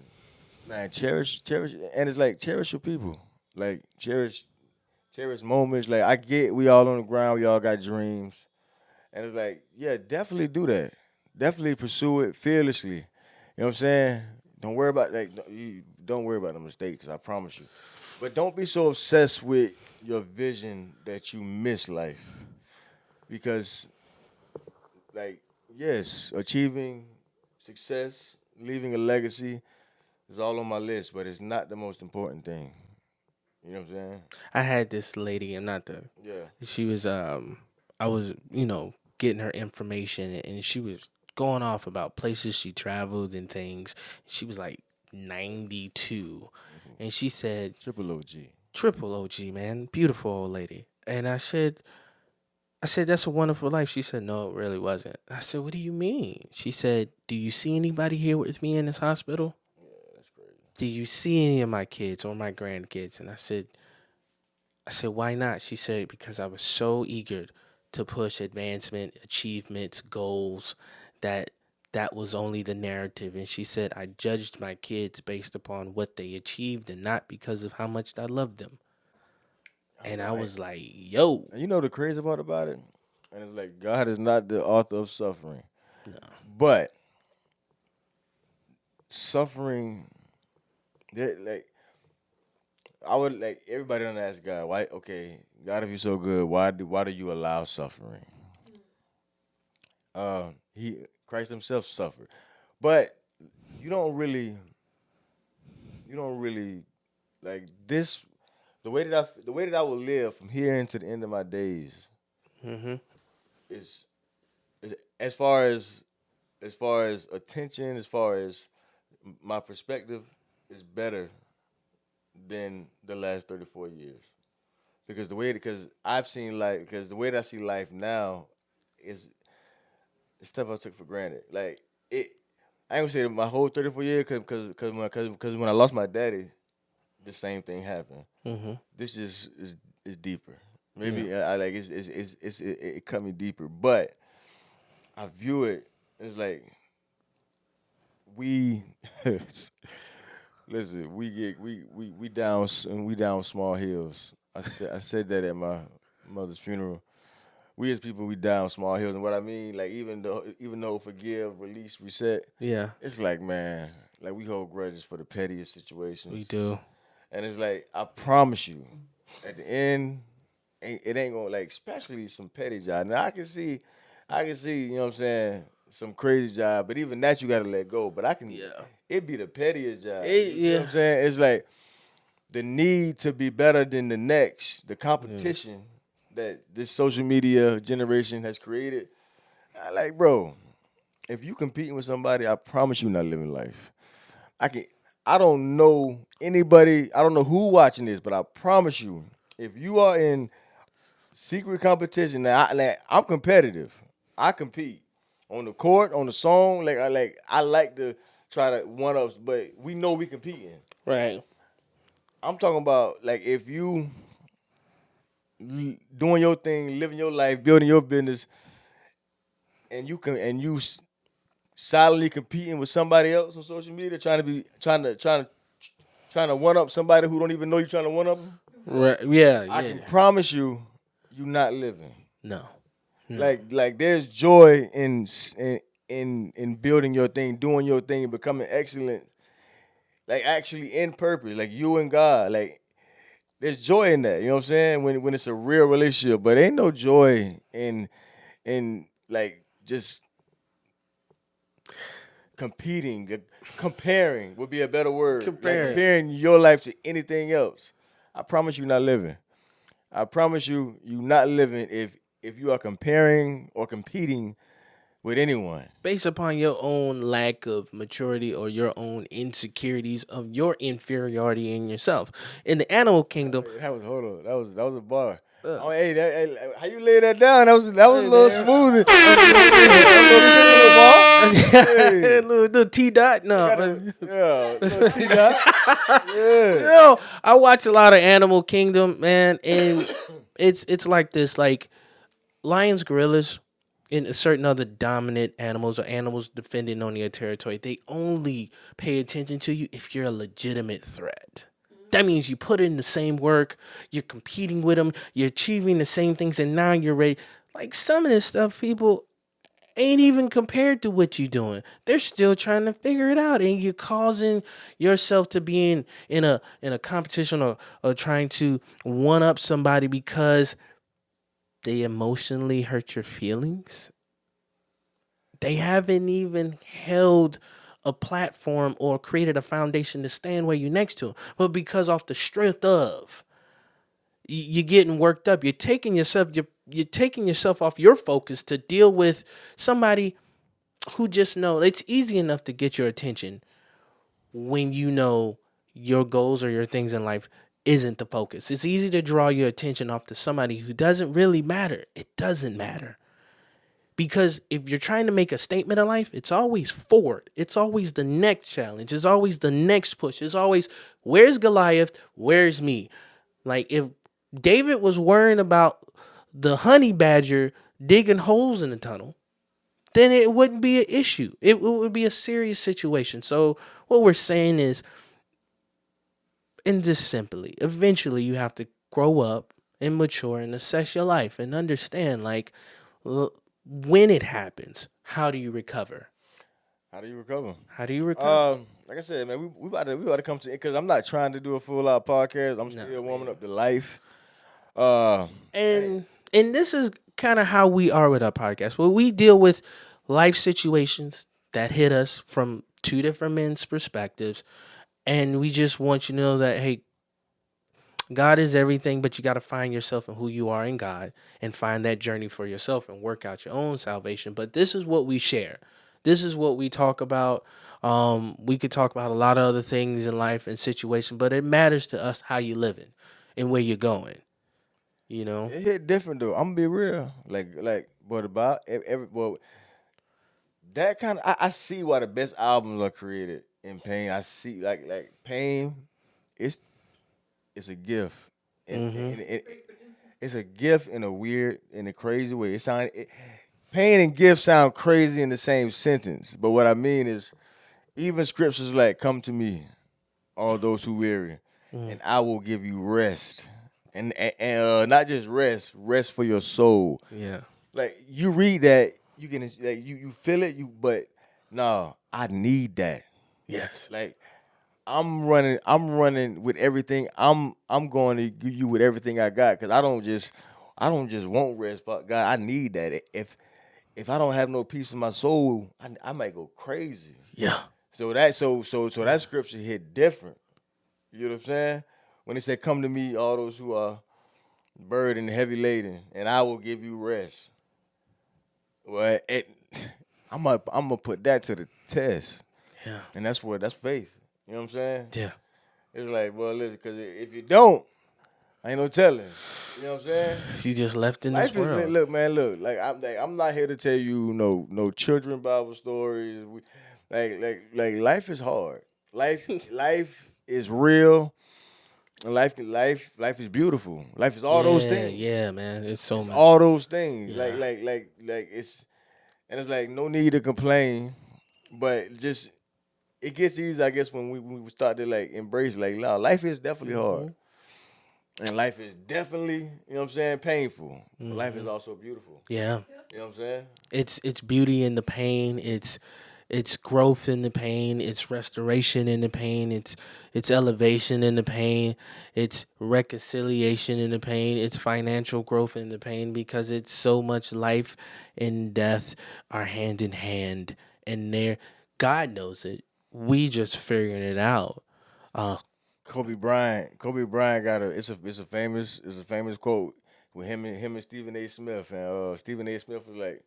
man, cherish, and it's like cherish your people, like cherish moments. Like I get, we all on the ground, we all got dreams, and it's like, yeah, definitely do that, definitely pursue it fearlessly. You know what I'm saying? Don't worry about you don't worry about the mistakes. I promise you, but don't be so obsessed with your vision that you miss life because like yes, achieving success, leaving a legacy is all on my list, but it's not the most important thing. You know what I'm saying? I had this lady. I'm not the. Yeah. She was I was getting her information, and she was going off about places she traveled and things. She was like 92, and she said Triple OG. triple OG, man, beautiful old lady. And I said, that's a wonderful life. She said, no, it really wasn't. I said, what do you mean? She said, do you see anybody here with me in this hospital? That's crazy. Do you see any of my kids or my grandkids? And I said, why not? She said, because I was so eager to push advancement, achievements, goals, that was only the narrative. And she said, I judged my kids based upon what they achieved and not because of how much I loved them. And I was like, yo. And you know the crazy part about it? And it's like God is not the author of suffering. No. But suffering like I would like everybody don't ask God, why okay, God if you're so good, why do you allow suffering? He Christ himself suffered. But you don't really like this the way that I will live from here into the end of my days Mm-hmm. is as far as attention, as far as my perspective is better than the last 34 years. Because I've seen life because the way that I see life now is stuff I took for granted. Like it I ain't gonna say that my whole 34 years because when I lost my daddy, the same thing happened. Mm-hmm. This is deeper. Maybe I like it cut me deeper, but I view it as like we listen. We down and we down small hills. I said that at my mother's funeral. We as people we down small hills, and what I mean, like even though forgive, release, reset, Yeah, it's like man, like we hold grudges for the pettiest situations. we do. And it's like, I promise you, at the end, it ain't gonna like, especially some petty job. Now I can see, you know what I'm saying, some crazy job, but even that you gotta let go. But it be the pettiest job. You know what I'm saying? It's like the need to be better than the next, the competition that this social media generation has created. I like, bro, if you competing with somebody, I promise you not living life. I don't know anybody, I don't know who watching this, but I promise you, if you are in secret competition, I'm competitive. I compete on the court, on the song. I like to try to one ups, but we know we competing. Right. I'm talking about like if you doing your thing, living your life, building your business, and you silently competing with somebody else on social media, trying to one up somebody who don't even know you're trying to one up them. Right. Yeah. I can promise you, you're not living. No. Like there's joy in building your thing, doing your thing, becoming excellent. Like actually in purpose, like you and God, like there's joy in that. You know what I'm saying? When it's a real relationship, but ain't no joy in like just competing, comparing would be a better word. Comparing your life to anything else. I promise you not living. I promise you not living if you are comparing or competing with anyone. Based upon your own lack of maturity or your own insecurities of your inferiority in yourself. In the animal kingdom, Hold on. That was a bar. How you lay that down? That was a little smooth. little T dot. No, Little T dot. Yeah. no. I watch a lot of Animal Kingdom, man, and it's like this, like lions, gorillas. in certain other dominant animals or animals defending on their territory, they only pay attention to you if you're a legitimate threat. That means you put in the same work, you're competing with them, you're achieving the same things, and now you're ready. Like some of this stuff, people ain't even compared to what you're doing. They're still trying to figure it out, and you're causing yourself to be in a competition or trying to one up somebody because they emotionally hurt your feelings. They haven't even held a platform or created a foundation to stand where you're next to 'em. But because off the strength of you're getting worked up, you're taking yourself off your focus to deal with somebody who just know it's easy enough to get your attention when you know your goals or your things in life isn't the focus. It's easy to draw your attention off to somebody who doesn't really matter. It doesn't matter. Because if you're trying to make a statement in life, it's always forward. It's always the next challenge. It's always the next push. It's always, where's Goliath? Where's me? Like if David was worrying about the honey badger digging holes in the tunnel, then it wouldn't be an issue. It would be a serious situation. So what we're saying is, and just simply, eventually you have to grow up and mature and assess your life and understand, like, when it happens, how do you recover? How do you recover? How do you recover? Like I said, man, we about to come to it because I'm not trying to do a full out podcast. I'm still warming up to life. And this is kind of how we are with our podcast. Well, we deal with life situations that hit us from two different men's perspectives, and we just want you to know that, hey, God is everything, but you got to find yourself and who you are in God and find that journey for yourself and work out your own salvation. But this is what we share. This is what we talk about. We could talk about a lot of other things in life and situations, but it matters to us how you living and where you're going. You know, It hit different though. I'm gonna be real. But about that kind of. I see why the best albums are created in pain. I see like pain. It's a gift. It's a gift in a crazy way. Pain and gift sound crazy in the same sentence. But what I mean is, even scriptures like, "Come to me, all those who weary, and I will give you rest." And not just rest for your soul. yeah, Like you read that, you can like you feel it. But no, I need that. yes, Like I'm running with everything. I'm going to give you with everything I got because I don't just want rest. But God, I need that. If I don't have no peace in my soul, I might go crazy. yeah, So that scripture hit different. You know what I'm saying? When it said, "Come to me, all those who are burdened and heavy laden, and I will give you rest." Well, I'm gonna put that to the test, yeah, and that's faith. You know what I'm saying? yeah. It's like, well, listen, because if you don't, ain't no telling. You know what I'm saying? You just left in Life this is world. look, man, look. I'm not here to tell you no children Bible stories. Like life is hard. Life is real. And life is beautiful. Life is all those things. Yeah, man. It's so It's much. all those things. Yeah. Like it's like no need to complain, but just it gets easy, I guess, when we start to like embrace like, nah, life is definitely hard. And life is definitely, you know what I'm saying, painful. But life is also beautiful. Yeah. You know what I'm saying? It's beauty in the pain. It's growth in the pain. It's restoration in the pain. It's elevation in the pain. It's reconciliation in the pain. It's financial growth in the pain because it's so much life and death are hand in hand, and there God knows it. We just figuring it out. Kobe Bryant got it's a famous quote with him and Stephen A. Smith, and Stephen A. Smith was like,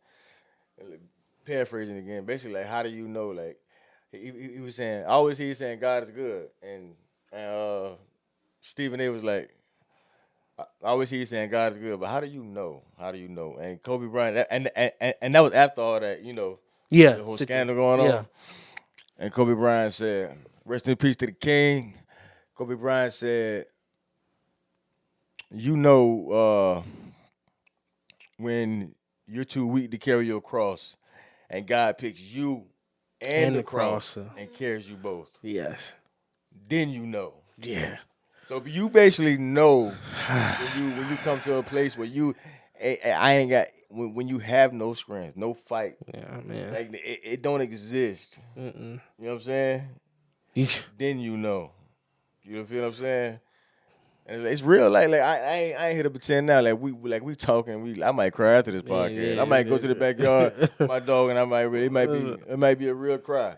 paraphrasing again, basically like, how do you know? Like he was saying, I always hear you saying God is good, and Stephen A. was like, I always hear you saying God is good, but how do you know? How do you know? And Kobe Bryant, and that was after all that, Yeah. the whole scandal going on. And Kobe Bryant said, "Rest in peace to the king." Kobe Bryant said, when you're too weak to carry your cross, and God picks you and the cross and carries you both. Yes. Then you know. Yeah. So you basically know when you come to a place where I ain't got when you have no strength, no fight, Yeah, man. like it don't exist. Mm-mm. You know what I'm saying? Then you know. You feel what I'm saying? And it's real. Like I ain't here to pretend now. Like we talking. I might cry after this podcast. I might go to the backyard with my dog, and it might be a real cry.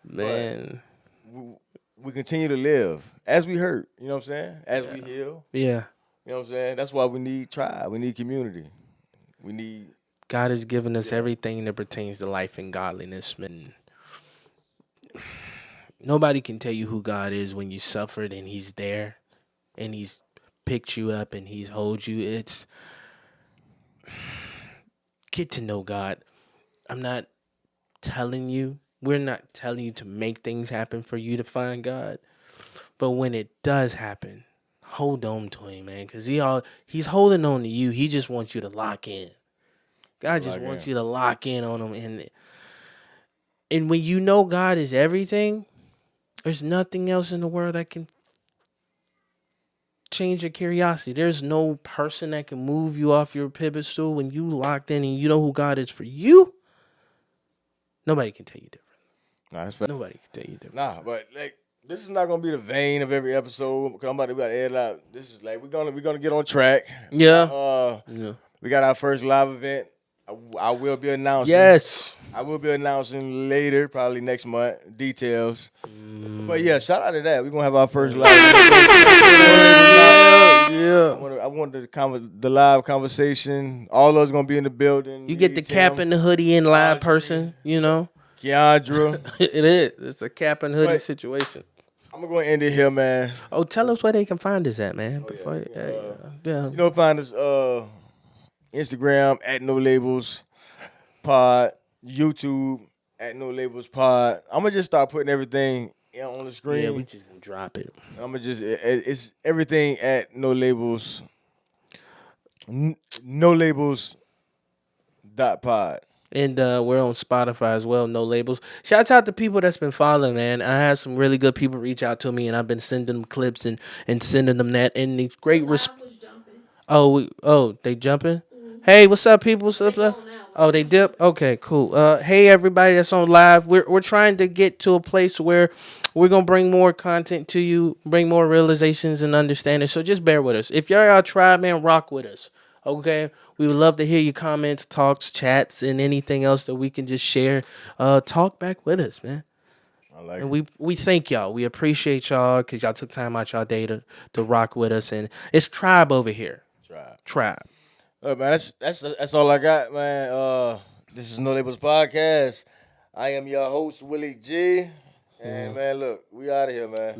Man. We continue to live as we hurt. You know what I'm saying? As we heal. Yeah. You know what I'm saying? That's why we need tribe. We need community. We need. God has given us everything that pertains to life and godliness, man. Nobody can tell you who God is when you suffered and he's there and he's picked you up and he's hold you. It's get to know God. I'm not telling you, we're not telling you to make things happen for you to find God. But when it does happen, hold on to him, man, because he's holding on to you. He just wants you to lock in. God just wants you to lock in on him. And when you know God is everything, there's nothing else in the world that can change your curiosity. There's no person that can move you off your pivot stool when you locked in and you know who God is for you. Nobody can tell you different. Nah, that's fair. Nobody can tell you different. Nah, but like this is not gonna be the vein of every episode. Cause we gotta edit out. This is like we're gonna get on track. Yeah. We got our first live event. I will be announcing. Yes. I will be announcing later, probably next month, details. But yeah, shout out to that. We're gonna have our first live event. Yeah. I want the live conversation. All of us gonna be in the building. You get the cap and the hoodie in live Audrey, person, you know. Keandra. It is. It's a cap and hoodie situation. I'm gonna end it here, man. Oh, tell us where they can find us at, man. You know, find us Instagram at No Labels Pod, YouTube at No Labels Pod. I'm gonna just start putting everything on the screen. Yeah, we just gonna drop it. I'm gonna it's everything at No Labels. No Labels .pod. And we're on Spotify as well, No Labels. Shouts out to people that's been following, man. I had some really good people reach out to me, and I've been sending them clips and sending them that. And it's great response. Oh, they jumping? Hey, what's up, people? What's up? Oh, they dip? Okay, cool. Hey, everybody that's on live. We're trying to get to a place where we're going to bring more content to you, bring more realizations and understanding. So just bear with us. If you're our tribe, man, rock with us. Okay? We would love to hear your comments, talks, chats, and anything else that we can just share. Talk back with us, man. I like and it. we thank y'all. We appreciate y'all because y'all took time out y'all day to rock with us. And it's tribe over here. Tribe. Man, that's all I got, man. This is No Labels Podcast. I am your host, Willie G. And man, look, we out of here, man.